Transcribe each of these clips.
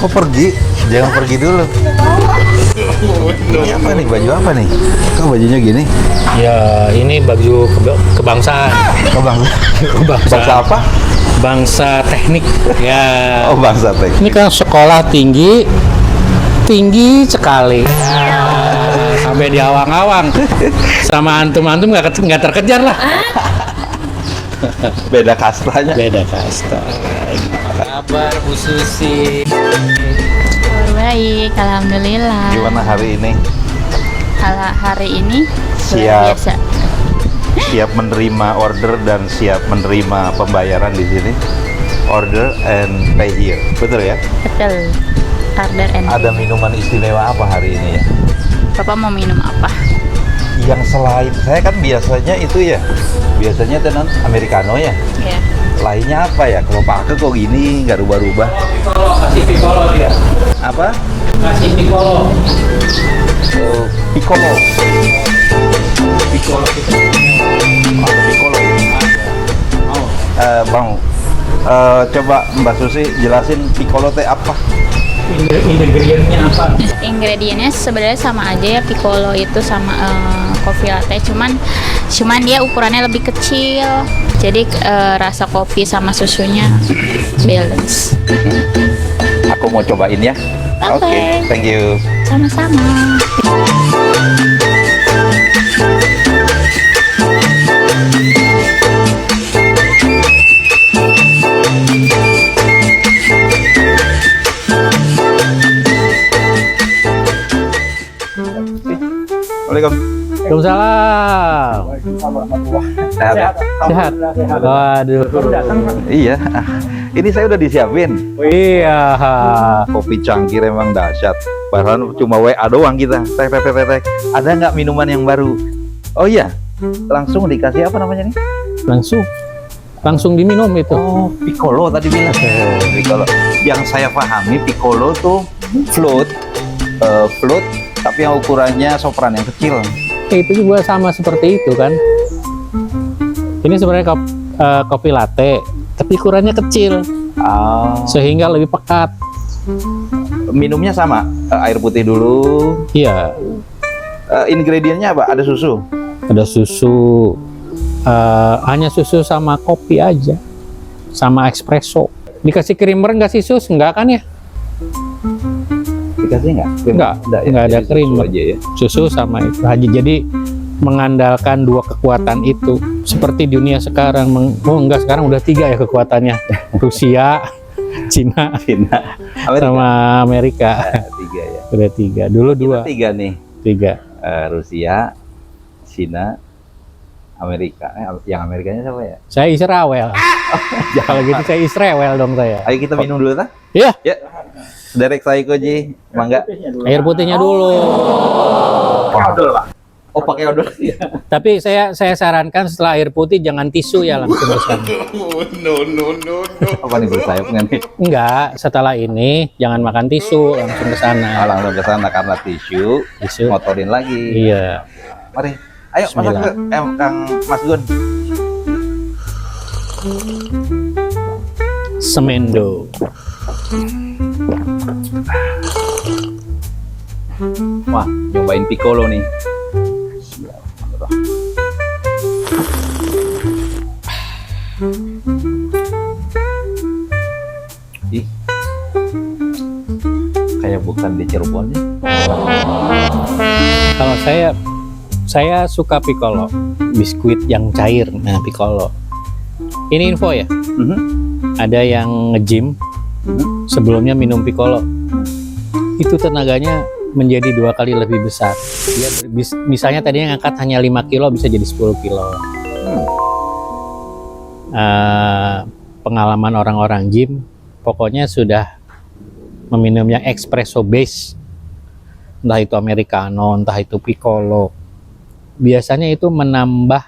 Kok pergi? Jangan pergi dulu. Ini apa nih? Baju apa nih? Kok bajunya gini? Ya, ini baju kebangsaan. Kok bangsa? Bangsa apa? Bangsa teknik. Ya. Oh, bangsa teknik. Ini kan sekolah tinggi sekali. Sampai di awang-awang. Sama antum-antum nggak terkejar lah. Beda kastanya. Beda kasta. Kabar Bu Susi? Baik, alhamdulillah. Gimana hari ini? Hari ini Siap. biasa. Siap menerima order dan siap menerima pembayaran di sini. Order and pay here. Betul ya? Betul. Order and Ada minuman istimewa apa hari ini ya? Bapak mau minum apa? Yang selain saya kan biasanya itu ya. Biasanya tenan americano ya. Ya. Lainnya apa ya? Kalau pakai kok gini nggak rubah-rubah. Kasih piccolo dia. Apa? Kasih piccolo. Oh, piccolo. Piccolo. Oh, ada piccolo. Bang, coba Mbak Susi jelasin piccolo teh apa? Ingredientnya apa? Ingredientnya sebenarnya sama aja ya, piccolo itu sama coffee latte, cuman dia ukurannya lebih kecil. Jadi rasa kopi sama susunya balance. Aku mau cobain ya. Oke. Thank you. Sama-sama. Waalaikumsalam. Waalaikumsalam. Sehat. Sehat. Waduh. Iya. Ini saya udah disiapin. Iya. Kopi cangkir emang dahsyat. Bahkan cuma WA doang kita. Tek. Ada nggak minuman yang baru? Oh iya. Langsung dikasih apa namanya nih? Langsung diminum itu. Oh, piccolo tadi bilang. Piccolo. Yang saya pahami piccolo tuh float, tapi yang ukurannya sopran yang kecil. Itu juga sama seperti itu kan. Ini sebenarnya kopi latte, tapi ukurannya kecil, sehingga lebih pekat. Minumnya sama, air putih dulu. Iya. Ingredientnya apa? Ada susu. Ada susu, hanya susu sama kopi aja, sama espresso. Dikasih creamer nggak sih sus? Nggak kan ya? Dikasih nggak? Nggak ada Jadi krim susu aja ya. Susu sama itu aja. Jadi mengandalkan dua kekuatan itu seperti dunia sekarang. Enggak, sekarang udah 3 ya kekuatannya. Rusia, Cina Amerika. sama Amerika. 3 ya. Udah 3. Dulu 2. 3 nih. 3. Rusia, Cina, Amerika. Yang Amerikanya siapa ya? Saya Israel. Kalau gitu saya Israel dong saya. Ayo kita minum dulu, Iya. Ya. Derek Saiko Ji, mangga. Air putihnya dulu. Oh, pakai odol ya. Tapi saya sarankan setelah air putih jangan tisu ya, langsung ke sana. No. Apa nih bersayap nggak nih? Enggak, setelah ini jangan makan tisu, langsung ke sana. Langsung ke sana karena tisu motorin lagi. Iya. Mari. Ayo masak ke Kang Mas Gun. Semendo. Wah, nyobain piccolo nih. Ih, kayak bukan di Cirebon ya. Kalau saya suka piccolo, biskuit yang cair. Nah, piccolo. Ini info ya. Ada yang nge-gym sebelumnya minum piccolo. Itu tenaganya menjadi 2 kali lebih besar. Dia misalnya tadinya ngangkat hanya 5 kilo bisa jadi 10 kilo. Pengalaman orang-orang gym, pokoknya sudah meminum yang espresso base, entah itu americano, entah itu piccolo, biasanya itu menambah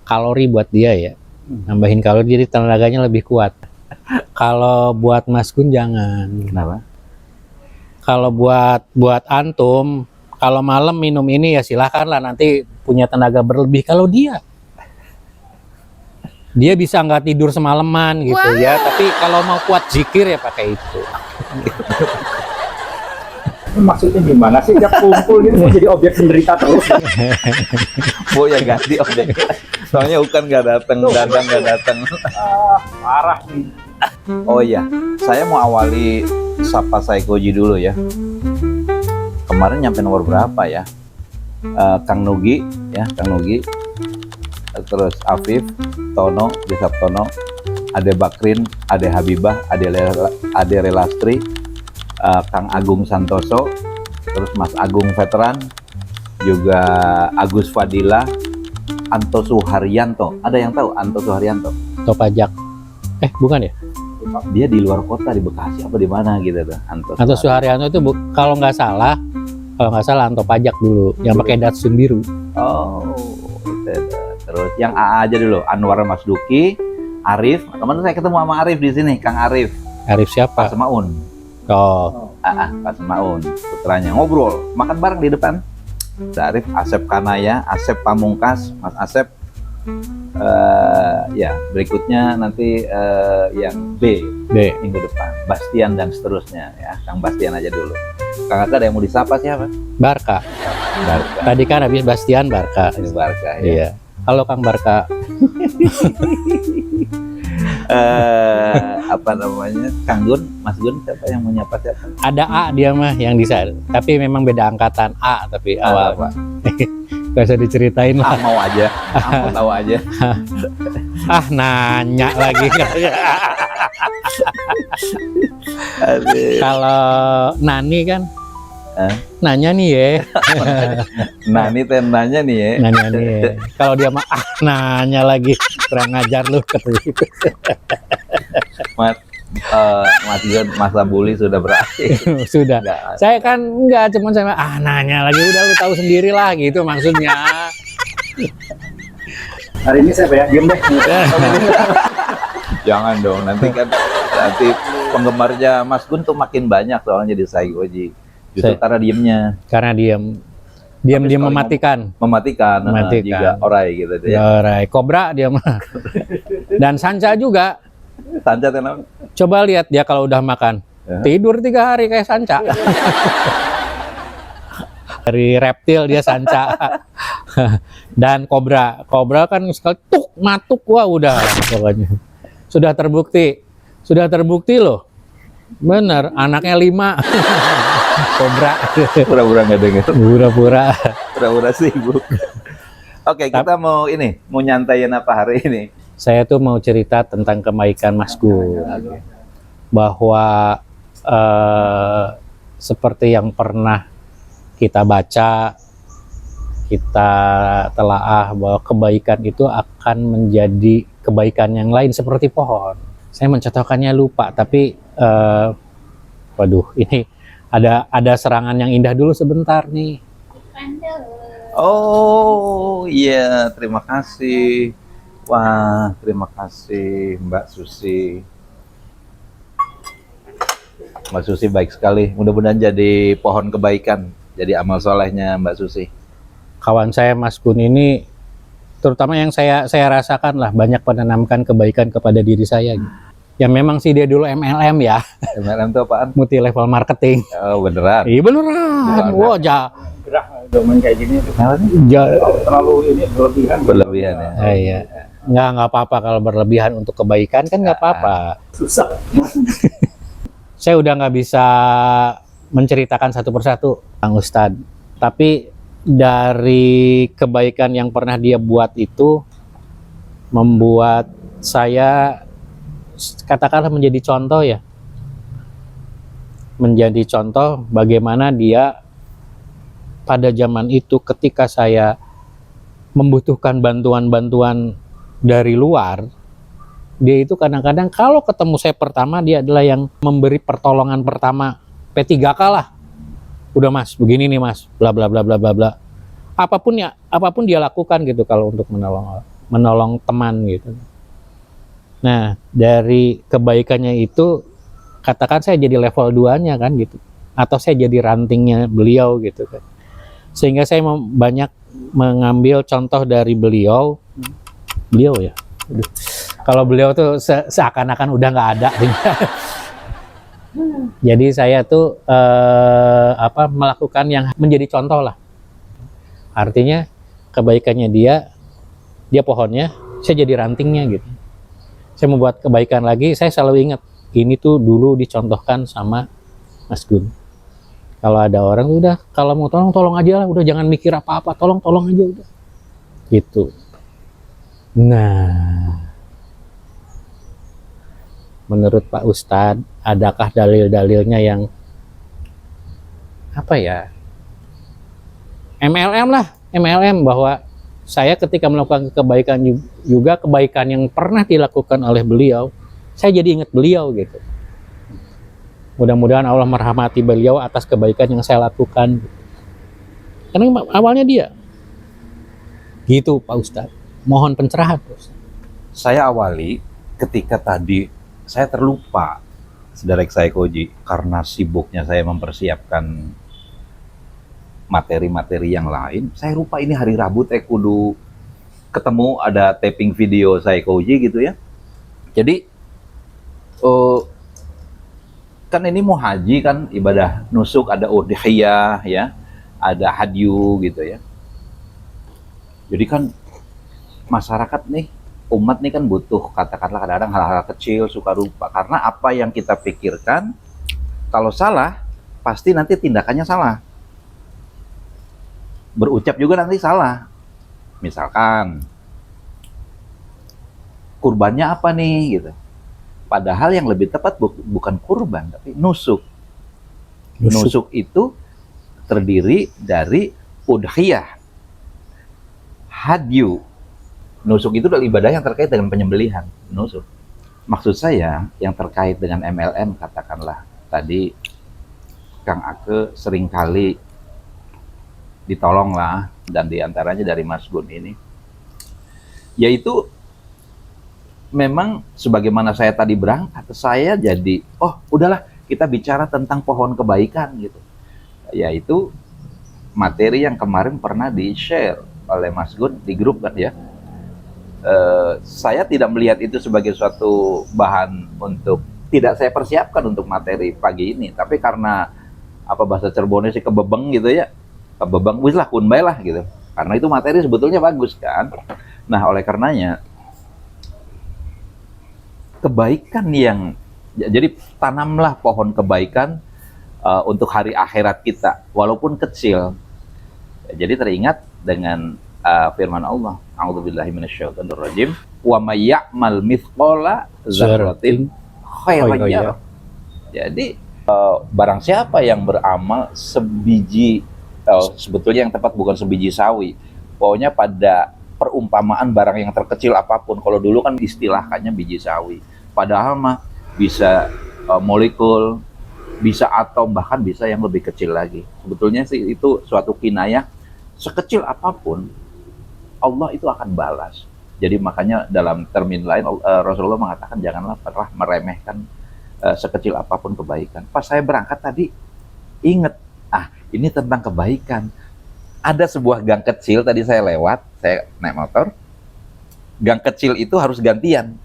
kalori buat dia ya, nambahin kalori jadi tenaganya lebih kuat. Kalau buat Mas Gun jangan. Kenapa? Kalau buat antum, kalau malam minum ini ya silahkan lah, nanti punya tenaga berlebih. Kalau dia bisa nggak tidur semalaman gitu ya, tapi kalau mau kuat zikir ya pakai itu. Maksudnya gimana sih? Tiap kumpul gitu mau jadi objek penderita terus. Bu ya ganti objek. Soalnya Ukan nggak datang, Dadang nggak datang. Parah nih. Oh iya, saya mau awali Sapa Saikoji dulu ya. Kemarin nyampe nomor berapa ya? Kang Nugi ya, Kang Nugi. Terus Afif, Tono, Bisaptono, Ade Bakrin, Ade Habibah, Ade Relastri, Kang Agung Santoso, terus Mas Agung Veteran, juga Agus Fadila, Anto Suharyanto. Ada yang tahu Anto Suharyanto? Atau pajak. Bukan ya? Dia di luar kota, di Bekasi apa di mana gitu tuh. Anto Suharyanto itu kalau nggak salah Anto pajak dulu yang pakai Datsun biru. Oh, itu. Terus yang AA aja dulu, Anwar Masduki, Arif. Kemarin saya ketemu sama Arif di sini, Kang Arif. Arif siapa? Pak Semaun. Oh, Pak Semaun, putranya ngobrol, makan bareng di depan. Arif, Asep Kanaya, Asep Pamungkas, Mas Asep. Ya, berikutnya nanti yang B minggu depan, Bastian dan seterusnya ya. Kang Bastian aja dulu. Kang Aka ada yang mau disapa siapa? Barka. Tadi kan habis Bastian Barka. Ini Barka ya. Iya. Halo Kang Barka. Apa namanya? Kang Gun, Mas Gun, siapa yang mau nyapa siapa? Ada A dia mah yang bisa, tapi memang beda angkatan A tapi awal. Apa? Gak usah diceritain lah. Mau aja, mau tahu aja. Nanya lagi. Aduh. Kalau Nani kan nanya nih ya. Nah ini tendanya nih ya. Nanya nih ya. Kalau dia mah nanya lagi, kurang ngajar lu kata gitu. Mas Gun, masa bully sudah berakhir. Sudah. Enggak. Saya kan enggak, cuman saya nanya lagi, udah lu tahu sendiri lah gitu maksudnya. Hari ini saya ya, diem deh. Jangan dong, nanti penggemarnya Mas Gun tuh makin banyak soalnya di Saikoji. Justru karena diemnya. Karena diam mematikan. Mematikan. Juga orai gitu ya. Orai, Kobra dia mah. Dan Sanca juga. Sanca tenang. Coba lihat dia kalau udah makan. Tidur 3 hari kayak Sanca. Dari reptil dia Sanca. Dan Kobra kan sekali tuk matuk, wah udah pokoknya. Sudah terbukti loh. Bener, anaknya 5. Kobra. Pura-pura nggak dengar. Pura-pura sibuk. Oke, kita mau nyantain apa hari ini? Saya tuh mau cerita tentang kebaikan Mas Gun. Bahwa seperti yang pernah kita baca, kita telaah bahwa kebaikan itu akan menjadi kebaikan yang lain seperti pohon. Saya mencontohkannya lupa, tapi waduh, ini ada serangan yang indah dulu sebentar nih. Oh iya, terima kasih. Wah, terima kasih Mbak Susi. Mbak Susi baik sekali. Mudah-mudahan jadi pohon kebaikan, jadi amal solehnya Mbak Susi. Kawan saya Mas Gun ini, terutama yang saya rasakan lah, banyak menanamkan kebaikan kepada diri saya. Ya memang sih dia dulu MLM ya. MLM itu apaan? Multi level marketing. Oh beneran? Iya beneran. Wah, Gerah domain kayak gini tuh. Terlalu ini berlebihan ya. Iya. Nggak apa-apa kalau berlebihan untuk kebaikan kan nggak apa-apa. Susah. Saya udah nggak bisa menceritakan satu persatu Kang Ustadz. Tapi dari kebaikan yang pernah dia buat itu membuat saya katakanlah menjadi contoh ya. Menjadi contoh bagaimana dia pada zaman itu ketika saya membutuhkan bantuan-bantuan dari luar, dia itu kadang-kadang kalau ketemu saya pertama, dia adalah yang memberi pertolongan pertama. P3K lah. Udah Mas, begini nih Mas, bla bla bla bla bla bla. Apapun dia lakukan gitu kalau untuk menolong teman gitu. Nah, dari kebaikannya itu katakan saya jadi level 2-nya kan gitu. Atau saya jadi rantingnya beliau gitu kan. Sehingga saya banyak mengambil contoh dari beliau ya. Kalau beliau tuh seakan-akan udah nggak ada. Jadi saya tuh melakukan yang menjadi contoh lah. Artinya kebaikannya dia pohonnya, saya jadi rantingnya gitu. Saya membuat kebaikan lagi, saya selalu ingat ini tuh dulu dicontohkan sama Mas Gun. Kalau ada orang udah, kalau mau tolong aja lah, udah jangan mikir apa-apa, tolong aja udah. Gitu. Nah, menurut Pak Ustadz, adakah dalil-dalilnya yang apa ya? MLM bahwa saya ketika melakukan kebaikan juga kebaikan yang pernah dilakukan oleh beliau, saya jadi ingat beliau gitu. Mudah-mudahan Allah merahmati beliau atas kebaikan yang saya lakukan. Karena awalnya dia. Gitu Pak Ustadz. Mohon pencerahan Pak Ustadz. Saya awali ketika tadi saya terlupa, saudara saya Koji, karena sibuknya saya mempersiapkan materi-materi yang lain. Saya lupa ini hari Rabu kudu ketemu ada taping video saya Koji gitu ya. Jadi kan ini mau haji kan, ibadah nusuk, ada udhiyah ya, ada hadyu gitu ya. Jadi kan masyarakat nih, umat nih kan butuh katakanlah kadang-kadang hal-hal kecil suka lupa, karena apa yang kita pikirkan kalau salah pasti nanti tindakannya salah, berucap juga nanti salah. Misalkan kurbannya apa nih gitu, padahal yang lebih tepat bukan kurban tapi nusuk. Nusuk itu terdiri dari udhiyah, hadyu. Nusuk itu adalah ibadah yang terkait dengan penyembelihan, nusuk. Maksud saya yang terkait dengan MLM, katakanlah tadi Kang Ake seringkali ditolong lah, dan diantaranya dari Mas Gun ini, yaitu memang sebagaimana saya tadi berangkat, saya jadi udahlah kita bicara tentang pohon kebaikan gitu, yaitu materi yang kemarin pernah di-share oleh Mas Gun di grup kan ya. Saya tidak melihat itu sebagai suatu bahan untuk, tidak saya persiapkan untuk materi pagi ini, tapi karena apa bahasa Cirebonnya sih kebebeng gitu ya, kebebeng wis lah kun bae lah gitu, karena itu materi sebetulnya bagus kan. Nah oleh karenanya kebaikan yang, jadi tanamlah pohon kebaikan untuk hari akhirat kita walaupun kecil. Jadi teringat dengan firman Allah, a'udzubillahi minasyaitonirrajim, wa may ya'mal mithqala dzarratin khairan yarah. Jadi barang siapa yang beramal sebiji, sebetulnya yang tepat bukan sebiji sawi, pokoknya pada perumpamaan barang yang terkecil apapun. Kalau dulu kan istilahkannya biji sawi, padahal mah bisa molekul, bisa atom, bahkan bisa yang lebih kecil lagi. Sebetulnya sih itu suatu kinayah, sekecil apapun Allah itu akan balas. Jadi makanya dalam termin lain Rasulullah mengatakan janganlah pernah meremehkan sekecil apapun kebaikan. Pas saya berangkat tadi ingat, ini tentang kebaikan. Ada sebuah gang kecil tadi saya lewat, saya naik motor. Gang kecil itu harus gantian.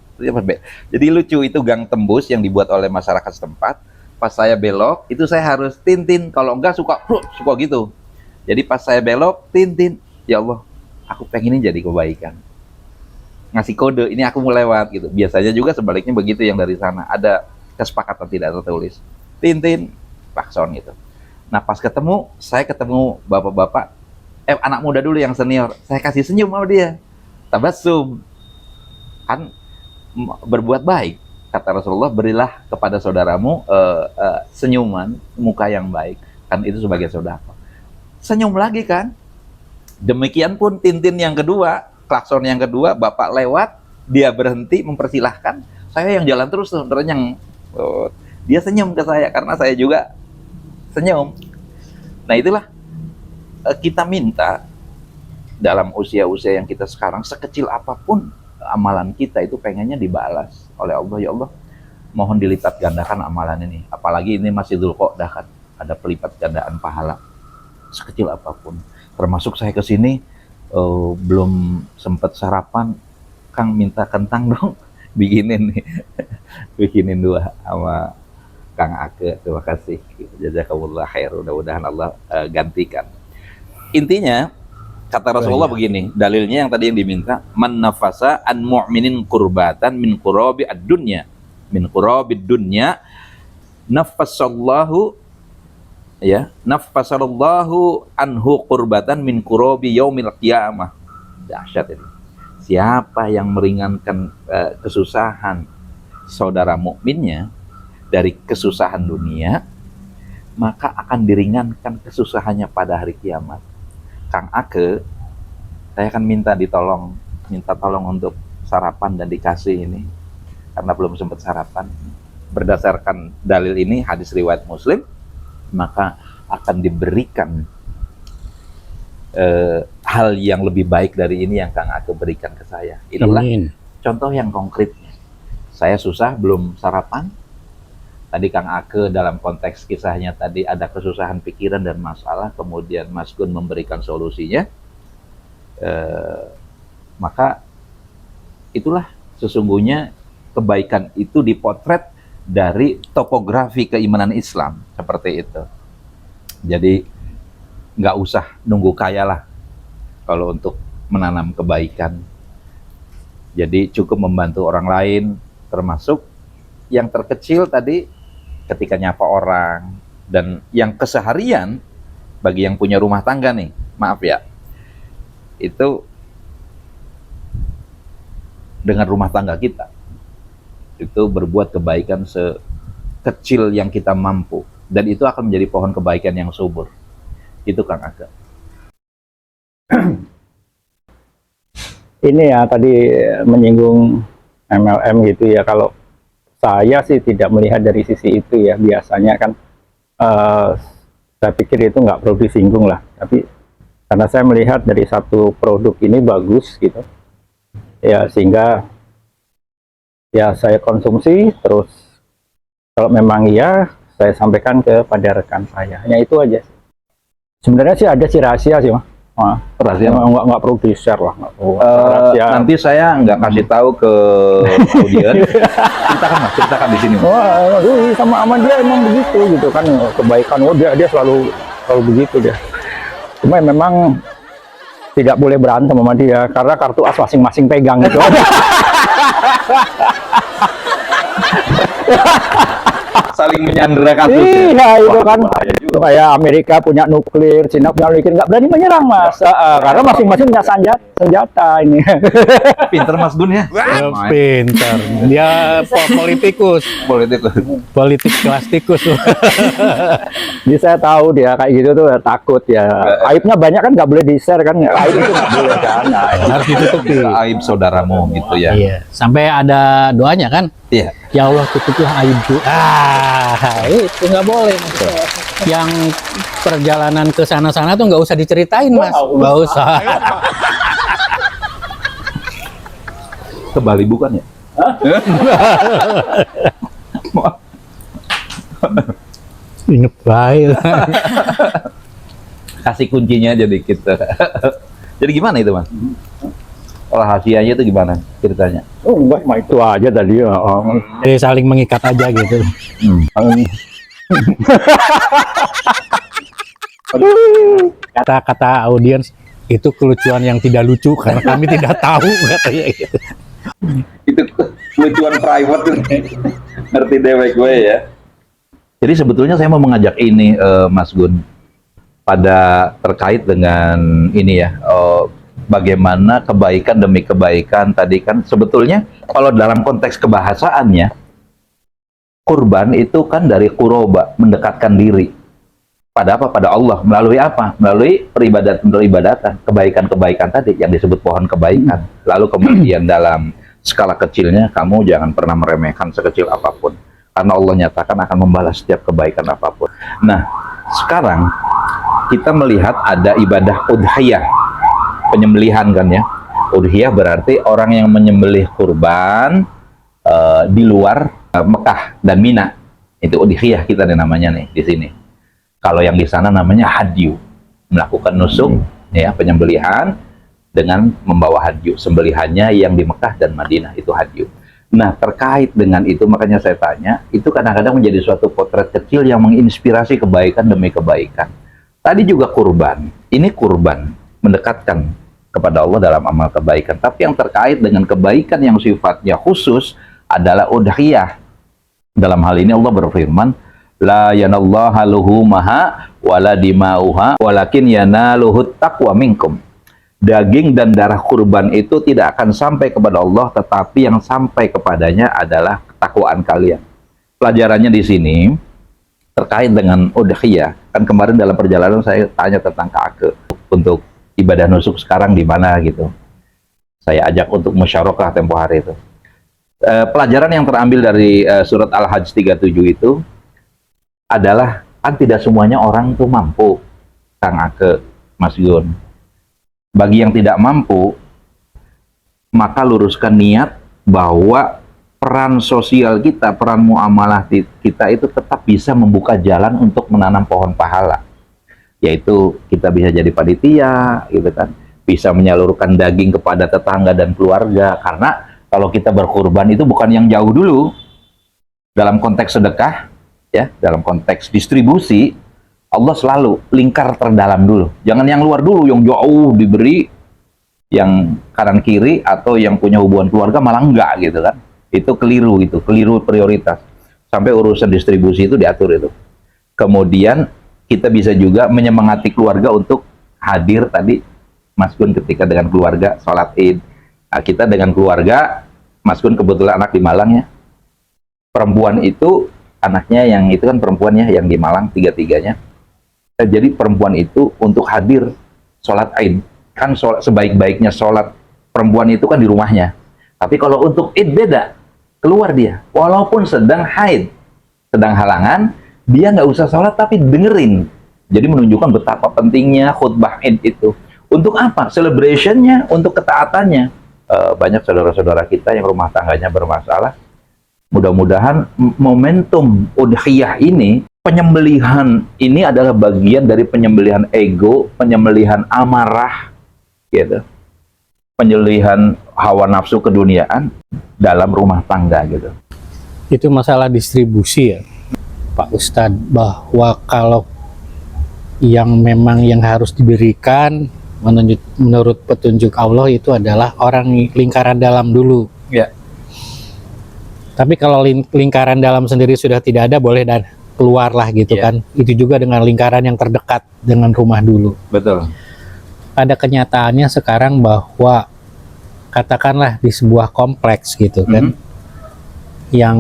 Jadi lucu, itu gang tembus yang dibuat oleh masyarakat setempat. Pas saya belok itu saya harus tintin, kalau enggak suka gitu. Jadi pas saya belok tintin, ya Allah, aku pengen ini jadi kebaikan. Ngasih kode, ini aku mau lewat gitu. Biasanya juga sebaliknya begitu, yang dari sana ada kesepakatan tidak tertulis. Tintin, klakson gitu. Nah pas ketemu, saya ketemu bapak-bapak, anak muda dulu yang senior, saya kasih senyum sama dia. Tabassum. Kan berbuat baik. Kata Rasulullah, berilah kepada saudaramu senyuman, muka yang baik. Kan itu sebagai sedekah. Senyum lagi kan. Demikian pun tintin yang kedua, klakson yang kedua, bapak lewat, dia berhenti mempersilahkan, saya yang jalan terus tuh, dia senyum ke saya karena saya juga senyum. Nah itulah kita minta dalam usia-usia yang kita sekarang, sekecil apapun amalan kita itu pengennya dibalas oleh Allah. Ya Allah, mohon dilipat gandakan amalan ini, apalagi ini masih Dzulqa'dah kan, ada pelipat gandaan pahala sekecil apapun. Termasuk saya kesini belum sempat sarapan, Kang minta kentang dong, bikinin nih, bikinin 2 sama Kang Ake, terima kasih. Jazakumullah khair. Mudah-mudahan Allah gantikan. Intinya kata Rasulullah begini, dalilnya yang tadi yang diminta, man nafasa an mu'minin kurbatan min qurabi ad-dunya, min qurabi dunya, nafasallahu ya, nafasallahu anhu qurbatan min qurabi yaumil qiyamah. Dahsyat ini. Siapa yang meringankan kesusahan saudara mukminnya dari kesusahan dunia, maka akan diringankan kesusahannya pada hari kiamat. Kang Ake, saya akan minta tolong untuk sarapan dan dikasih ini, karena belum sempat sarapan. Berdasarkan dalil ini, hadis riwayat Muslim, maka akan diberikan hal yang lebih baik dari ini yang Kang Ake berikan ke saya. Inilah contoh yang konkretnya. Saya susah belum sarapan. Tadi Kang Ake dalam konteks kisahnya tadi ada kesusahan pikiran dan masalah, kemudian Mas Gun memberikan solusinya, maka itulah sesungguhnya kebaikan itu dipotret dari topografi keimanan Islam, seperti itu. Jadi nggak usah nunggu kaya lah kalau untuk menanam kebaikan. Jadi cukup membantu orang lain, termasuk yang terkecil tadi, ketika nyapa orang, dan yang keseharian bagi yang punya rumah tangga nih, maaf ya, itu dengan rumah tangga kita itu berbuat kebaikan sekecil yang kita mampu, dan itu akan menjadi pohon kebaikan yang subur. Itu Kang Aga. Ini ya tadi menyinggung MLM gitu ya, kalau saya sih tidak melihat dari sisi itu ya. Biasanya kan saya pikir itu nggak perlu disinggung lah, tapi karena saya melihat dari satu produk ini bagus gitu ya, sehingga ya saya konsumsi, terus kalau memang iya saya sampaikan kepada rekan saya. Hanya itu aja. Sebenarnya sih ada sih rahasia sih, Mas. Rahasia nggak perlu di share lah. Nanti saya nggak kasih tahu ke audiens. ceritakan di sini. Sama dia emang begitu gitu kan, kebaikan. Dia selalu begitu dia. Cuma memang tidak boleh berantem sama dia karena kartu as masing-masing pegang gitu. Saling menyandera kasus. Iya, itu kan kayak Amerika punya nuklir, Cina punya nuklir, nggak berani menyerang, Mas. Karena masing-masing punya senjata ini. Pinter Mas Gun ya. Pinter. Dia politikus. Politik kelas tikus. Jadi saya tahu dia kayak gitu tuh takut ya. Aibnya banyak kan, nggak boleh di-share kan. Aib itu nggak boleh kan. Harus ditutupi. Aib saudaramu gitu ya. Iya. Sampai ada doanya kan. Iya. Ya Allah, tutuplah aibku. Itu nggak boleh. Yang perjalanan ke sana-sana tuh nggak usah diceritain, Mas. Nggak usah. Ke Bali bukan ya? Ingat baik. Kasih kuncinya aja dikit. Jadi gimana itu, Mas? Rahasianya itu gimana ceritanya? Enggak, cuma itu aja tadi. Jadi saling mengikat aja gitu. Kata-kata audiens itu kelucuan yang tidak lucu karena kami tidak tahu, katanya gitu. Itu kelucuan private. Ngerti dewek gue ya. Jadi sebetulnya saya mau mengajak ini, Mas Gun, pada terkait dengan ini ya, bagaimana kebaikan demi kebaikan. Tadi kan sebetulnya kalau dalam konteks kebahasaannya, kurban itu kan dari kuroba, mendekatkan diri. Pada apa? Pada Allah. Melalui apa? Melalui peribadatan, kebaikan-kebaikan tadi yang disebut pohon kebaikan. Lalu kemudian dalam skala kecilnya, kamu jangan pernah meremehkan sekecil apapun. Karena Allah nyatakan akan membalas setiap kebaikan apapun. Nah, sekarang kita melihat ada ibadah udhiyah, penyembelihan kan ya. Udhiyah berarti orang yang menyembelih kurban di luar Mekah dan Mina. Itu udhiyah kita nih namanya nih di sini. Kalau yang di sana namanya hadyu, melakukan nusuk ya, penyembelihan dengan membawa hadyu. Sembelihannya yang di Mekah dan Madinah itu hadyu. Nah, terkait dengan itu, makanya saya tanya, itu kadang-kadang menjadi suatu potret kecil yang menginspirasi kebaikan demi kebaikan. Tadi juga kurban, ini kurban, mendekatkan kepada Allah dalam amal kebaikan. Tapi yang terkait dengan kebaikan yang sifatnya khusus adalah udhiyah. Dalam hal ini Allah berfirman, la yanallaha luhumaha wala dimauha walakin yanaluhut taqwa minkum. Daging dan darah kurban itu tidak akan sampai kepada Allah, tetapi yang sampai kepadanya adalah ketakwaan kalian. Pelajarannya di sini terkait dengan udhiyah. Kan kemarin dalam perjalanan saya tanya tentang Ka'ake untuk ibadah nusuk sekarang di mana gitu. Saya ajak untuk musyarakah tempo hari itu. Pelajaran yang terambil dari surat Al-Hajj 37 itu adalah kan tidak semuanya orang tuh mampu, Kang Ake, Mas Gun. Bagi yang tidak mampu, maka luruskan niat bahwa peran sosial kita, peran muamalah kita itu tetap bisa membuka jalan untuk menanam pohon pahala. Yaitu kita bisa jadi panitia, gitu kan, bisa menyalurkan daging kepada tetangga dan keluarga. Karena kalau kita berkurban itu bukan yang jauh dulu, dalam konteks sedekah, ya, dalam konteks distribusi, Allah selalu lingkar terdalam dulu. Jangan yang luar dulu, yang jauh diberi, yang kanan kiri atau yang punya hubungan keluarga malah enggak gitu kan. Itu keliru gitu, keliru prioritas. Sampai urusan distribusi itu diatur itu. Kemudian kita bisa juga menyemangati keluarga untuk hadir tadi, Mas Gun ketika dengan keluarga sholat Id. Nah, kita dengan keluarga, Mas Gun kebetulan anak di Malang ya. Perempuan itu, anaknya yang itu kan perempuannya yang di Malang tiga-tiganya. Jadi perempuan itu untuk hadir sholat Id, kan sebaik-baiknya sholat perempuan itu kan di rumahnya. Tapi kalau untuk Id beda, keluar dia, walaupun sedang haid, sedang halangan, dia nggak usah sholat tapi dengerin. Jadi menunjukkan betapa pentingnya khutbah Id itu. Untuk apa? Celebrationnya, untuk ketaatannya. Banyak saudara-saudara kita yang rumah tangganya bermasalah. Mudah-mudahan momentum udhiyah ini, penyembelihan ini adalah bagian dari penyembelihan ego, penyembelihan amarah, gitu, penyembelihan hawa nafsu keduniaan dalam rumah tangga, gitu. Itu masalah distribusi ya, Pak Ustadz, bahwa kalau yang memang yang harus diberikan menurut petunjuk Allah itu adalah orang lingkaran dalam dulu. Ya. Tapi kalau lingkaran dalam sendiri sudah tidak ada, boleh dan keluarlah gitu kan. Itu juga dengan lingkaran yang terdekat dengan rumah dulu. Betul. Ada kenyataannya sekarang bahwa katakanlah di sebuah kompleks gitu kan, yang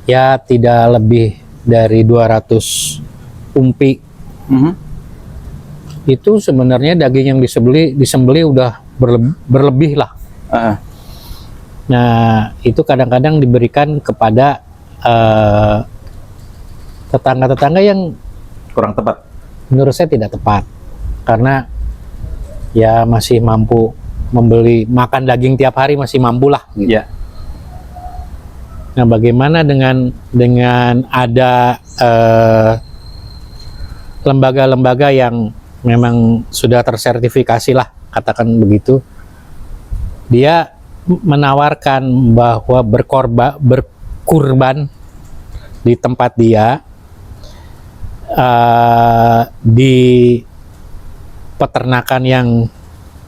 ya tidak lebih dari 200 umpi, itu sebenarnya daging yang disembeli udah berlebih lah. Nah, itu kadang-kadang diberikan kepada tetangga-tetangga yang kurang tepat. Menurut saya tidak tepat, karena ya masih mampu membeli makan daging tiap hari, masih mampu lah. Gitu. Ya. Nah, bagaimana dengan ada lembaga-lembaga yang memang sudah tersertifikasi lah, katakan begitu, dia menawarkan bahwa berkurban di tempat dia, di peternakan yang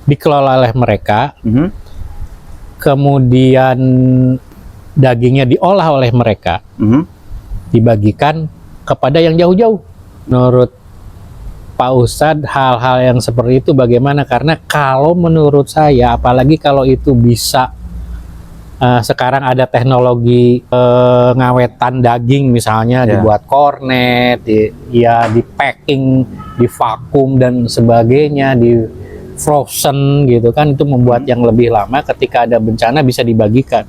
dikelola oleh mereka, kemudian dagingnya diolah oleh mereka, dibagikan kepada yang jauh-jauh. Menurut Pak Ustadz, hal-hal yang seperti itu bagaimana? Karena kalau menurut saya, apalagi kalau itu bisa, sekarang ada teknologi ngawetan daging misalnya, dibuat kornet, di packing, di vakum dan sebagainya, di frozen gitu kan, itu membuat yang lebih lama, ketika ada bencana bisa dibagikan.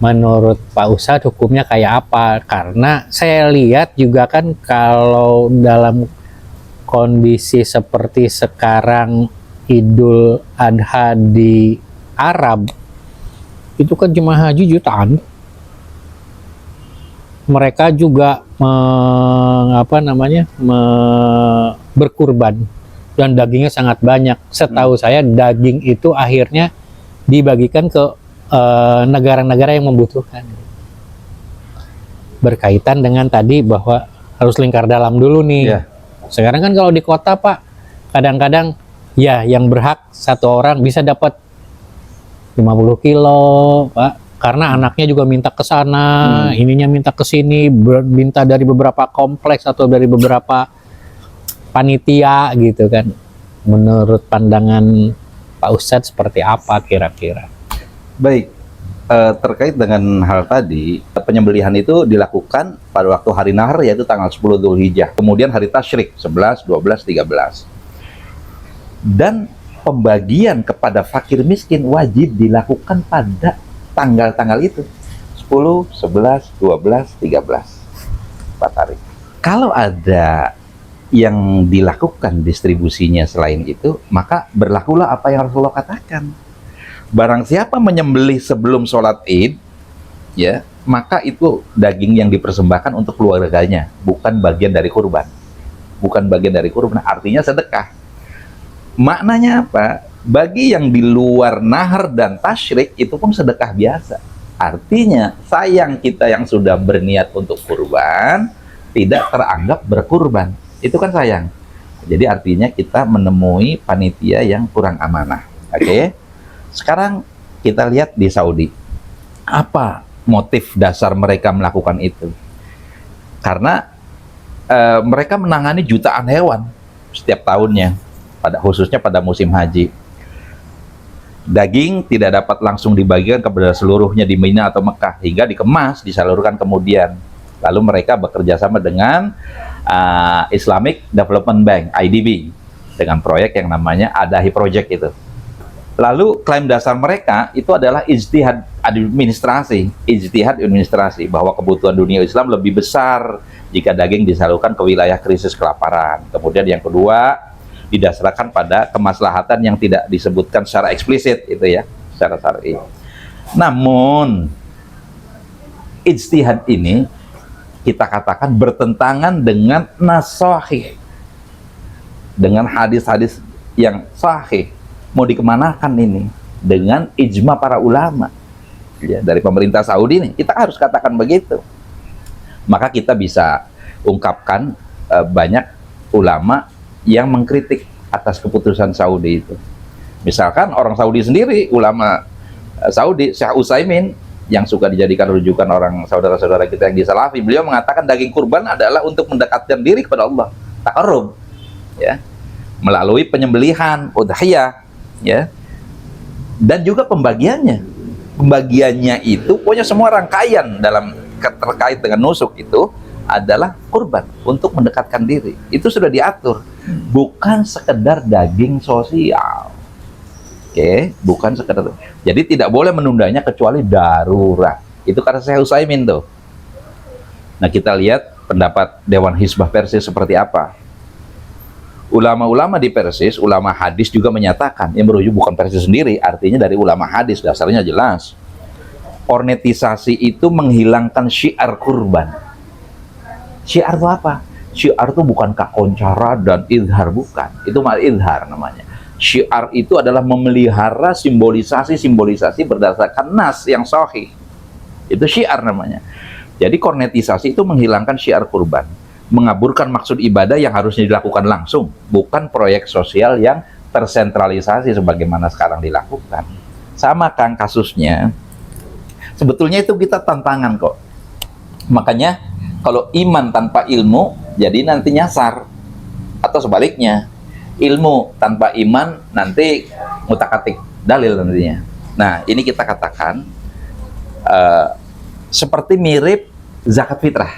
Menurut Pak Ustadz hukumnya kayak apa? Karena saya lihat juga kan, kalau dalam kondisi seperti sekarang Idul Adha di Arab, itu kan jemaah haji jutaan. Mereka juga berkurban dan dagingnya sangat banyak. Setahu saya daging itu akhirnya dibagikan ke negara-negara yang membutuhkan. Berkaitan dengan tadi bahwa harus lingkar dalam dulu nih. Iya. Sekarang kan kalau di kota Pak, kadang-kadang ya yang berhak satu orang bisa dapat 50 kilo Pak, karena anaknya juga minta ke sana, ininya minta ke sini, minta dari beberapa kompleks atau dari beberapa panitia gitu kan. Menurut pandangan Pak Ustadz seperti apa kira-kira? Baik, terkait dengan hal tadi, penyembelihan itu dilakukan pada waktu hari Nahar, yaitu tanggal 10 Dzulhijjah. Kemudian hari Tasyrik, 11, 12, 13. Dan pembagian kepada fakir miskin wajib dilakukan pada tanggal-tanggal itu. 10, 11, 12, 13. 4 hari. Kalau ada yang dilakukan distribusinya selain itu, maka berlakulah apa yang Rasulullah katakan. Barang siapa menyembelih sebelum sholat Id, ya, maka itu daging yang dipersembahkan untuk keluarganya, bukan bagian dari kurban. Bukan bagian dari kurban, artinya sedekah. Maknanya apa? Bagi yang di luar nahar dan tasyrik, itu pun sedekah biasa. Artinya, sayang kita yang sudah berniat untuk kurban, tidak teranggap berkurban. Itu kan sayang. Jadi artinya kita menemui panitia yang kurang amanah. Oke? Sekarang kita lihat di Saudi. Apa motif dasar mereka melakukan itu? Karena mereka menangani jutaan hewan setiap tahunnya, khususnya pada musim haji. Daging tidak dapat langsung dibagikan kepada seluruhnya di Mina atau Mekah, hingga dikemas, disalurkan kemudian. Lalu mereka bekerja sama dengan Islamic Development Bank, IDB, dengan proyek yang namanya Adahi Project itu. Lalu klaim dasar mereka itu adalah ijtihad administrasi, bahwa kebutuhan dunia Islam lebih besar jika daging disalurkan ke wilayah krisis kelaparan. Kemudian yang kedua, didasarkan pada kemaslahatan yang tidak disebutkan secara eksplisit itu ya, secara syar'i. Namun ijtihad ini kita katakan bertentangan dengan nas sahih, dengan hadis-hadis yang sahih. Mau dikemanakan ini dengan ijma para ulama ya, dari pemerintah Saudi ini, kita harus katakan begitu. Maka kita bisa ungkapkan banyak ulama yang mengkritik atas keputusan Saudi itu. Misalkan orang Saudi sendiri, ulama Saudi, Syekh Utsaimin, yang suka dijadikan rujukan orang saudara-saudara kita yang di Salafi, beliau mengatakan daging kurban adalah untuk mendekatkan diri kepada Allah, taqarrub, ya, melalui penyembelihan, udhiyah, ya, dan juga pembagiannya itu pokoknya semua rangkaian dalam terkait dengan nusuk itu adalah kurban untuk mendekatkan diri. Itu sudah diatur, bukan sekedar daging sosial. Oke, bukan sekedar. Jadi tidak boleh menundanya kecuali darurat. Itu kata Syekh Utsaimin tuh. Nah, kita lihat pendapat Dewan Hizbah Persis seperti apa. Ulama-ulama di Persis, ulama hadis juga menyatakan, yang merujuk bukan Persis sendiri, artinya dari ulama hadis, dasarnya jelas. Ornetisasi itu menghilangkan syiar kurban. Syiar itu apa? Syiar itu bukan kakoncara dan idhar, bukan. Itu malah idhar namanya. Syiar itu adalah memelihara simbolisasi berdasarkan nas yang sahih. Itu syiar namanya. Jadi kornetisasi itu menghilangkan syiar kurban, mengaburkan maksud ibadah yang harusnya dilakukan langsung, bukan proyek sosial yang tersentralisasi sebagaimana sekarang dilakukan. Sama Kang kasusnya. Sebetulnya itu kita tantangan kok. Makanya kalau iman tanpa ilmu, jadi nanti nyasar. Atau sebaliknya, ilmu tanpa iman nanti mutakatik, dalil nantinya. Nah, ini kita katakan seperti mirip zakat fitrah.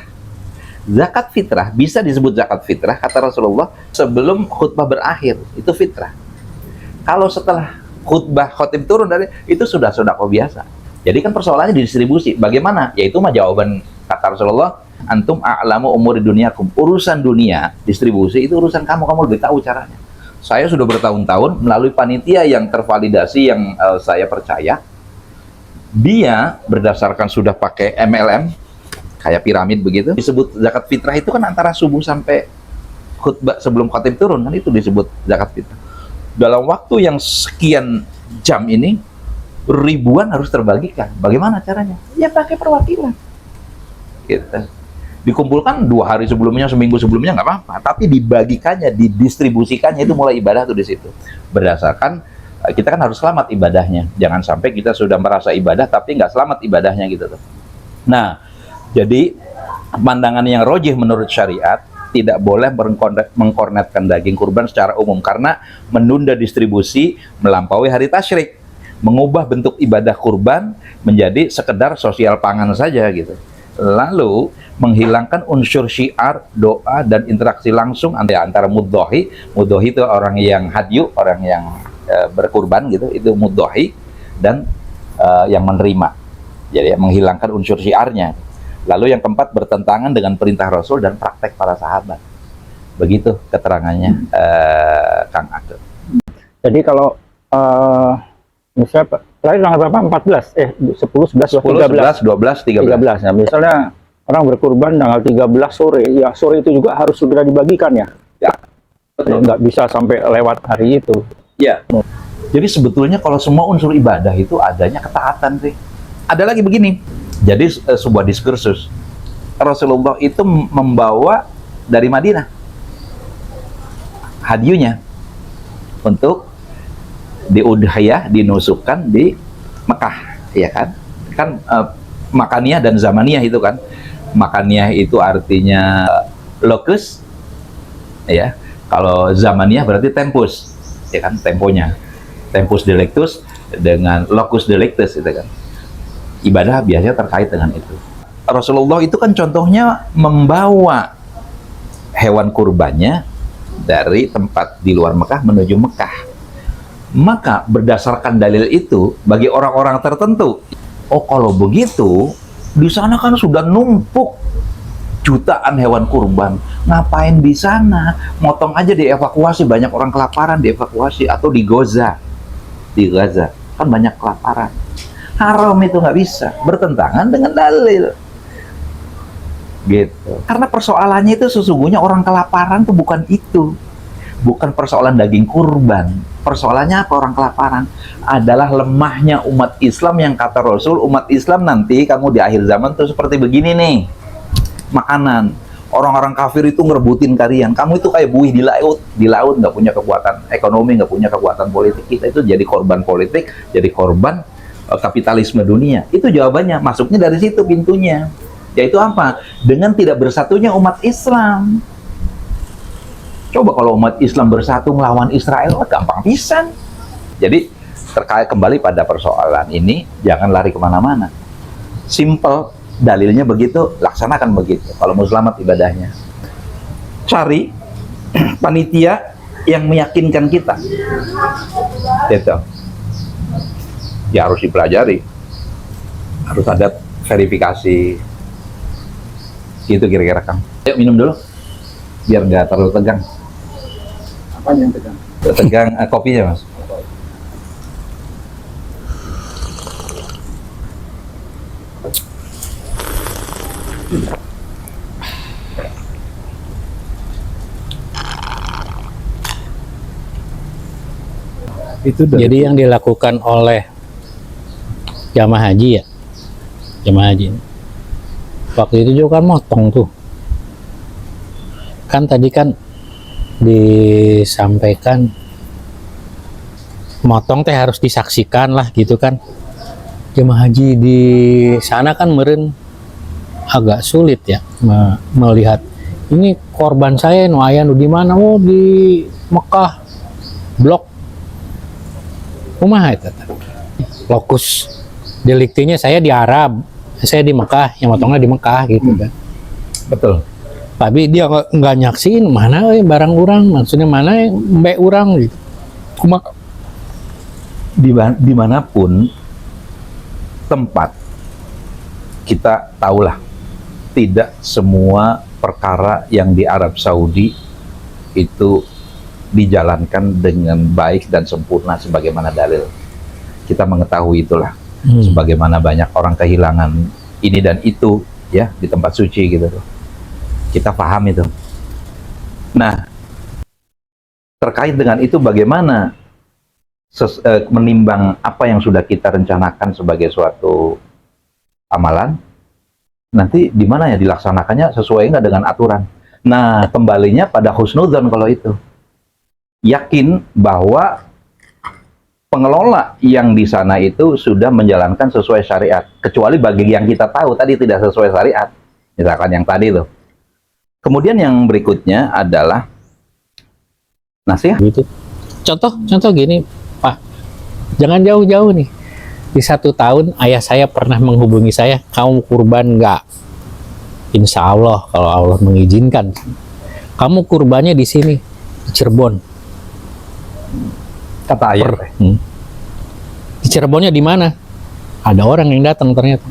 Zakat fitrah bisa disebut zakat fitrah, kata Rasulullah, sebelum khutbah berakhir, itu fitrah. Kalau setelah khutbah khotib turun dari itu sudah sedekah biasa. Jadi kan persoalannya didistribusi. Bagaimana? Yaitu mah jawaban kata Rasulullah, antum a'lamu umuri dunyakum. Urusan dunia, distribusi itu urusan kamu lebih tahu caranya. Saya sudah bertahun-tahun melalui panitia yang tervalidasi yang saya percaya. Dia berdasarkan sudah pakai MLM, kayak piramid begitu, disebut zakat fitrah itu kan antara subuh sampai khutbah sebelum khatib turun, kan itu disebut zakat fitrah. Dalam waktu yang sekian jam ini, ribuan harus terbagikan. Bagaimana caranya? Ya pakai perwakilan. Gitu. Dikumpulkan 2 hari sebelumnya, seminggu sebelumnya nggak apa-apa, tapi dibagikannya, didistribusikannya itu mulai ibadah tuh di situ. Berdasarkan kita kan harus selamat ibadahnya. Jangan sampai kita sudah merasa ibadah tapi nggak selamat ibadahnya gitu tuh. Nah, jadi pandangan yang rojih menurut syariat tidak boleh mengkornetkan daging kurban secara umum karena menunda distribusi melampaui hari tasyrik, mengubah bentuk ibadah kurban menjadi sekedar sosial pangan saja gitu. Lalu menghilangkan unsur syiar, doa, dan interaksi langsung antara mudhohi itu orang yang hadyu, orang yang berkurban gitu, itu mudhohi, dan yang menerima. Jadi menghilangkan unsur syiarnya. Lalu yang keempat, bertentangan dengan perintah Rasul dan praktek para sahabat. Begitu keterangannya Kang Ageng. Jadi kalau misalnya terakhir tanggal berapa? 14, 10, 11, 10, 11, 12, 13. 13. Nah, misalnya orang berkurban tanggal 13 sore, ya sore itu juga harus segera dibagikan ya? Ya, betul. Nggak bisa sampai lewat hari itu. Ya. Jadi sebetulnya kalau semua unsur ibadah itu adanya ketaatan sih. Ada lagi begini. Jadi sebuah diskursus. Rasulullah itu membawa dari Madinah hadyunya untuk diudhiyah, dinusukkan di Mekah, ya kan? Kan makaniyah dan zamaniyah itu kan. Makaniyah itu artinya lokus, ya. Kalau zamaniyah berarti tempus, ya kan? Temponya. Tempus delictus dengan locus delictus itu kan. Ibadah biasanya terkait dengan itu. Rasulullah itu kan contohnya membawa hewan kurbannya dari tempat di luar Mekah menuju Mekah. Maka berdasarkan dalil itu, bagi orang-orang tertentu, oh kalau begitu, di sana kan sudah numpuk jutaan hewan kurban. Ngapain di sana? Motong aja dievakuasi, banyak orang kelaparan dievakuasi, atau di Gaza. Di Gaza, kan banyak kelaparan. Haram itu nggak bisa, bertentangan dengan dalil. Gitu. Karena persoalannya itu sesungguhnya orang kelaparan tuh bukan itu. Bukan persoalan daging kurban. Persoalannya apa orang kelaparan? Adalah lemahnya umat Islam yang kata Rasul, umat Islam nanti kamu di akhir zaman tuh seperti begini nih. Makanan. Orang-orang kafir itu ngerebutin kalian. Kamu itu kayak buih di laut. Di laut nggak punya kekuatan ekonomi, nggak punya kekuatan politik. Kita itu jadi korban politik, jadi korban kapitalisme dunia. Itu jawabannya. Masuknya dari situ pintunya. Yaitu apa? Dengan tidak bersatunya umat Islam. Coba kalau umat Islam bersatu melawan Israel, gampang pisan. Jadi terkait kembali pada persoalan ini, jangan lari kemana-mana. Simple, dalilnya begitu, laksanakan begitu. Kalau mau selamat ibadahnya, cari panitia yang meyakinkan kita. Gitu. Ya harus dipelajari, harus ada verifikasi. Gitu kira-kira Kang. Yuk minum dulu, biar nggak terlalu tegang. Apa yang tegang? Tegang kopinya Mas. Itu jadi yang dilakukan oleh jamaah haji ya, jamaah haji. Waktu itu juga kan motong tuh. Kan tadi kan disampaikan motong teh harus disaksikan lah gitu kan. Jemaah haji di sana kan meren agak sulit ya melihat ini korban saya nu aya nu di mana, oh di Mekah blok kumaha eta lokus deliktinya saya di Arab, saya di Mekah, yang motongnya di Mekah gitu kan. Betul. Tapi dia nggak nyaksin mana barang orang, maksudnya mana mbak orang gitu. Kumaha Dimanapun tempat, kita tahulah tidak semua perkara yang di Arab Saudi itu dijalankan dengan baik dan sempurna sebagaimana dalil. Kita mengetahui itulah. Sebagaimana banyak orang kehilangan ini dan itu ya di tempat suci gitu. Kita paham itu. Nah, terkait dengan itu bagaimana menimbang apa yang sudah kita rencanakan sebagai suatu amalan, nanti di mana ya dilaksanakannya sesuai nggak dengan aturan. Nah, kembalinya pada husnudzon kalau itu. Yakin bahwa pengelola yang di sana itu sudah menjalankan sesuai syariat. Kecuali bagi yang kita tahu tadi tidak sesuai syariat. Misalkan yang tadi tuh. Kemudian yang berikutnya adalah nasihat. Gitu. Contoh gini, Pak. Jangan jauh-jauh nih. Di 1 tahun ayah saya pernah menghubungi saya, kamu kurban nggak? Insya Allah kalau Allah mengizinkan. Kamu kurbannya di sini, di Cirebon. Kata ayah. Di Cirebonnya di mana? Ada orang yang datang ternyata.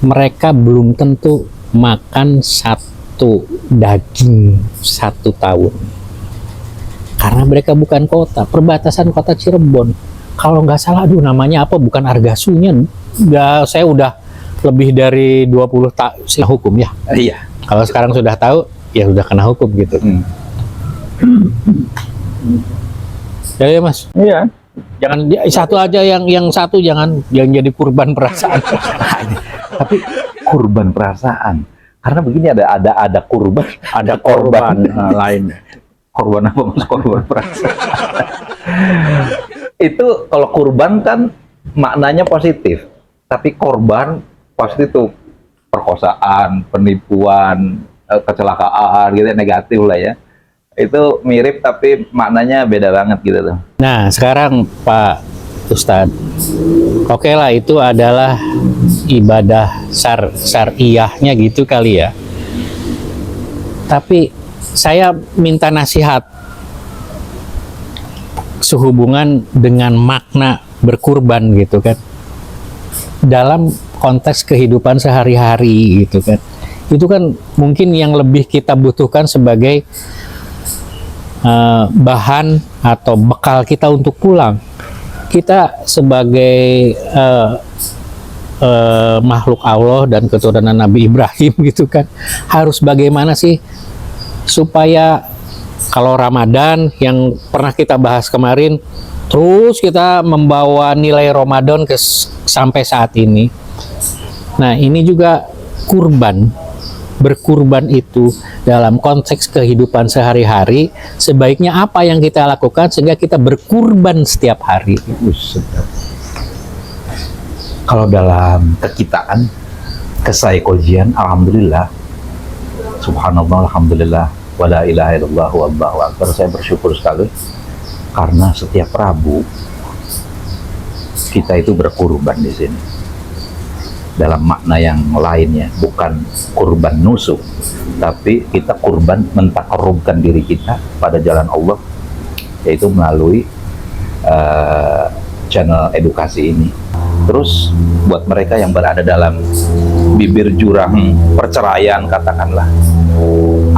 Mereka belum tentu makan satu daging 1 tahun. Karena mereka bukan kota, perbatasan kota Cirebon. Kalau nggak salah, aduh namanya apa? Bukan Argasunya. Saya udah lebih dari 20 tahun hukum ya. Iya. Kalau sekarang sudah tahu, ya sudah kena hukum gitu. Ya Mas. Iya. Jangan satu aja yang satu jangan yang jadi kurban perasaan. Tapi kurban perasaan. Karena begini ada kurban, Ada korban lain. Korban apa Mas? Korban perasaan. Itu kalau kurban kan maknanya positif. Tapi korban pasti itu perkosaan, penipuan, kecelakaan gitu, negatif lah ya. Itu mirip tapi maknanya beda banget gitu tuh. Nah, sekarang Pak Ustadz, oke lah itu adalah ibadah syariahnya gitu kali ya. Tapi saya minta nasihat sehubungan dengan makna berkurban gitu kan. Dalam konteks kehidupan sehari-hari gitu kan. Itu kan mungkin yang lebih kita butuhkan sebagai bahan atau bekal kita untuk pulang. Kita sebagai makhluk Allah dan keturunan Nabi Ibrahim gitu kan, harus bagaimana sih supaya kalau Ramadan yang pernah kita bahas kemarin, terus kita membawa nilai Ramadan sampai saat ini. Nah, ini juga berkurban itu dalam konteks kehidupan sehari-hari, sebaiknya apa yang kita lakukan sehingga kita berkurban setiap hari. Kalau dalam kekitaan, kesaikologian, alhamdulillah, subhanallah, alhamdulillah, wala ilaha illallah, wallahu akbar. Saya bersyukur sekali karena setiap Rabu kita itu berkurban di sini. Dalam makna yang lainnya, bukan kurban nusuk, tapi kita kurban mentakarrubkan diri kita pada jalan Allah, yaitu melalui channel edukasi ini. Terus buat mereka yang berada dalam bibir jurang perceraian, katakanlah,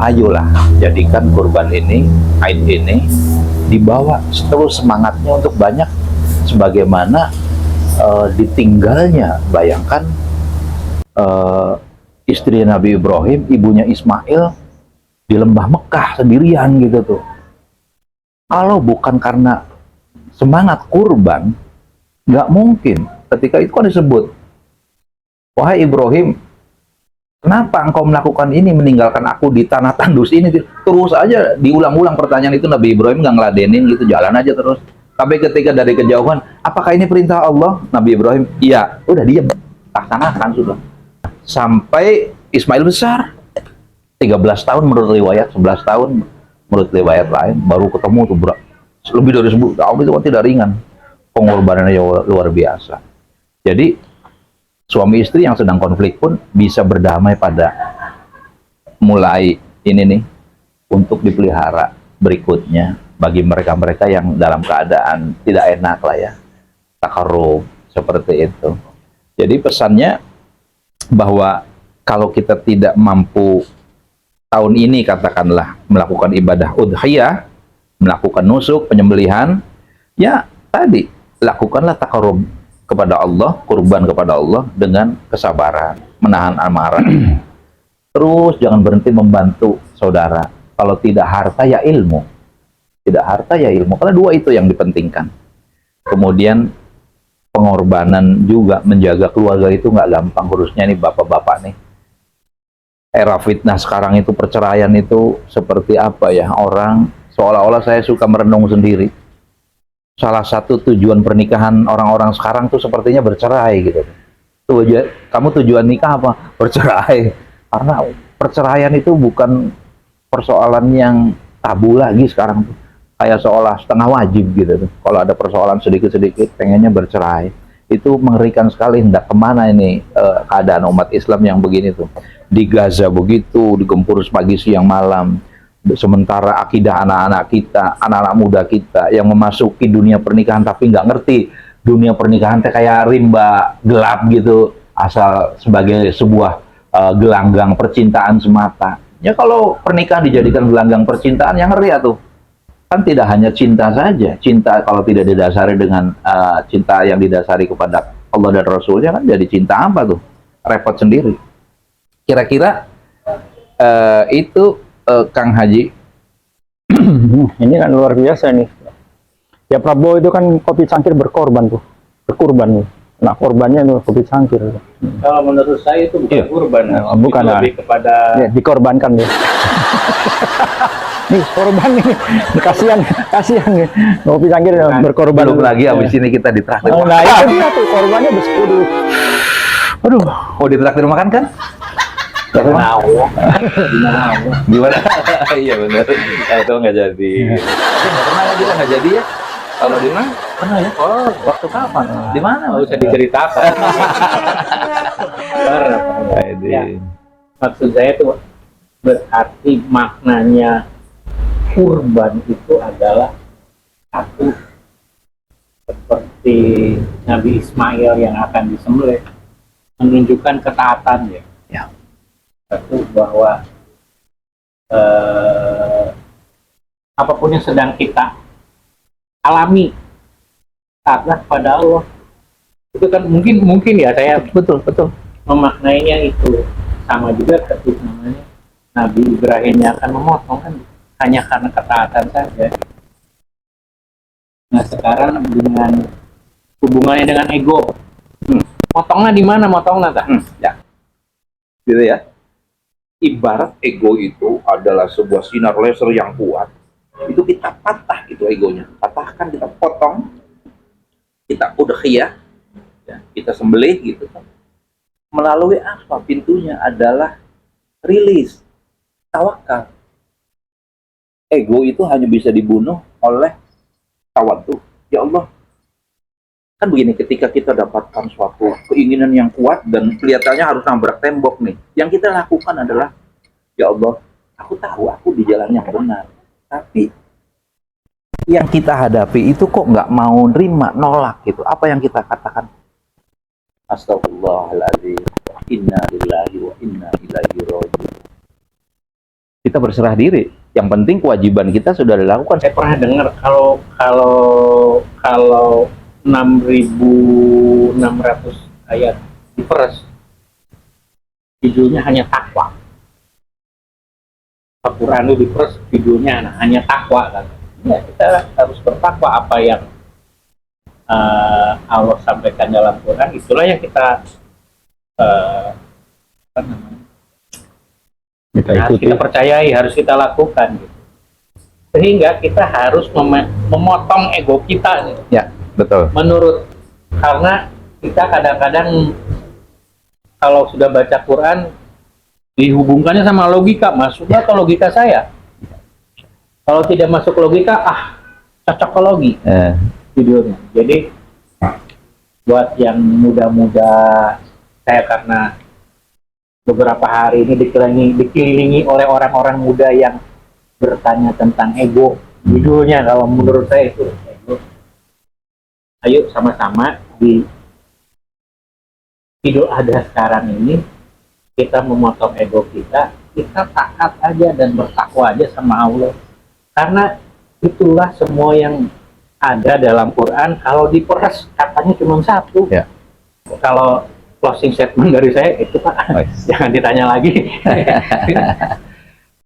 ayolah jadikan kurban ini, Aid ini dibawa terus semangatnya untuk banyak, sebagaimana ditinggalnya, bayangkan istri Nabi Ibrahim, ibunya Ismail di lembah Mekah sendirian gitu tuh. Kalau bukan karena semangat kurban, nggak mungkin. Ketika itu kan disebut, wahai Ibrahim, kenapa engkau melakukan ini, meninggalkan aku di tanah tandus ini? Terus aja diulang-ulang pertanyaan itu, Nabi Ibrahim nggak ngeladenin gitu, jalan aja terus. Tapi ketika dari kejauhan, apakah ini perintah Allah? Nabi Ibrahim, iya, udah diam, laksanakan sudah. Sampai Ismail besar, 13 tahun menurut riwayat, 11 tahun menurut riwayat lain, baru ketemu tuh lebih dari 10 tahun. Itu kan tidak ringan, pengorbanannya luar biasa. Jadi suami istri yang sedang konflik pun bisa berdamai pada mulai ini nih, untuk dipelihara berikutnya bagi mereka-mereka yang dalam keadaan tidak enak lah ya, takarrub seperti itu. Jadi pesannya bahwa kalau kita tidak mampu tahun ini katakanlah melakukan ibadah udhiyah, melakukan nusuk, penyembelihan, ya tadi lakukanlah takarrub kepada Allah, kurban kepada Allah dengan kesabaran, menahan amarah. Terus jangan berhenti membantu saudara. Kalau tidak harta ya ilmu. Tidak harta ya ilmu. Karena dua itu yang dipentingkan. Kemudian pengorbanan juga, menjaga keluarga itu nggak gampang, khususnya nih bapak-bapak nih. Era fitnah sekarang itu, perceraian itu seperti apa ya, orang seolah-olah, saya suka merenung sendiri. Salah satu tujuan pernikahan orang-orang sekarang tuh sepertinya bercerai gitu. Tuh aja, kamu tujuan nikah apa? Bercerai. Karena perceraian itu bukan persoalan yang tabu lagi sekarang tuh. Kayak seolah setengah wajib gitu tuh. Kalau ada persoalan sedikit-sedikit pengennya bercerai. Itu mengerikan sekali. Hendak kemana ini keadaan umat Islam yang begini tuh. Di Gaza begitu, digempur pagi siang malam. Sementara akidah anak-anak kita, anak-anak muda kita yang memasuki dunia pernikahan tapi nggak ngerti dunia pernikahan teh kayak rimba gelap gitu, asal sebagai sebuah gelanggang percintaan semata. Ya kalau pernikahan dijadikan gelanggang percintaan, yang ngeri ya tuh. Kan tidak hanya cinta saja, cinta kalau tidak didasari dengan cinta yang didasari kepada Allah dan Rasulnya, kan jadi cinta apa tuh? Repot sendiri. Kira-kira itu Kang Haji. Ini kan luar biasa nih. Ya Prabowo itu kan kopi cangkir berkorban tuh, berkurban tuh. Nah korbannya itu kopi cangkir. Kalau menurut saya itu bukan kurban, bukan, itu lebih kepada ya, dikorbankan dia. Nih korban nih, kasihan nih. Kopi cangkir berkorban. Belum lagi habis ini kita ditraktir. Oh, nah itu dia tuh korbannya bersekutu. Aduh, Oh, ditraktir makan kan? gimana? Gimana? Iya benar. Itu nggak jadi. Tapi nggak pernah ya, kita nggak jadi ya. Kalau di mana? Pernah ya. Oh, waktu kapan? Di mana? Nggak usah diceritakan. Ya, maksud saya itu berarti maknanya kurban itu adalah satu, seperti Nabi Ismail yang akan disembelih, menunjukkan ketaatan ya. Ya. Satu, bahwa apapun yang sedang kita alami, taatlah pada Allah. Itu kan mungkin ya, saya Betul. memaknainya itu sama juga ketika namanya Nabi Ibrahim yang akan memotong, kan hanya karena ketaatan saja. Nah sekarang dengan hubungannya dengan ego, motongnya di mana motongnya tak? Ya. Gitu ya. Ibarat ego itu adalah sebuah sinar laser yang kuat. Itu kita patah itu egonya. Patahkan, kita potong. Kita udhiyah. Ya, kita sembelih gitu kan. Melalui apa? Pintunya adalah rilis. Tawakal. Ego itu hanya bisa dibunuh oleh tawadhu. Ya Allah. Kan begini, ketika kita dapatkan suatu keinginan yang kuat dan kelihatannya harus nabrak tembok nih, yang kita lakukan adalah, ya Allah, aku tahu aku di jalan yang benar, tapi yang kita hadapi itu kok nggak mau nerima, nolak gitu. Apa yang kita katakan? Astagfirullahaladzim, inna lillahi wa inna ilaihi raji'un. Kita berserah diri. Yang penting kewajiban kita sudah dilakukan. Saya pernah dengar kalau 6.600 ayat diperes, judulnya hanya takwa. Al-Quran itu diperes, judulnya hanya takwa kan. Ya, kita harus bertakwa, apa yang Allah sampaikan dalam Quran, itulah yang kita harus kita percayai, harus kita lakukan gitu. Sehingga kita harus memotong ego kita gitu. Ya, betul. Menurut, karena kita kadang-kadang kalau sudah baca Quran dihubungkannya sama logika, masuknya ke logika saya. Kalau tidak masuk logika, cocokologi videonya. Jadi buat yang muda-muda, saya karena beberapa hari ini dikelilingi oleh orang-orang muda yang bertanya tentang ego. Judulnya kalau menurut saya itu ego. Ayo sama-sama di Idul Adha sekarang ini kita memotong ego kita taat aja dan bertakwa aja sama Allah. Karena itulah semua yang ada dalam Quran. Kalau diperas katanya cuma satu. Ya. Kalau closing statement dari saya itu Pak, jangan ditanya lagi.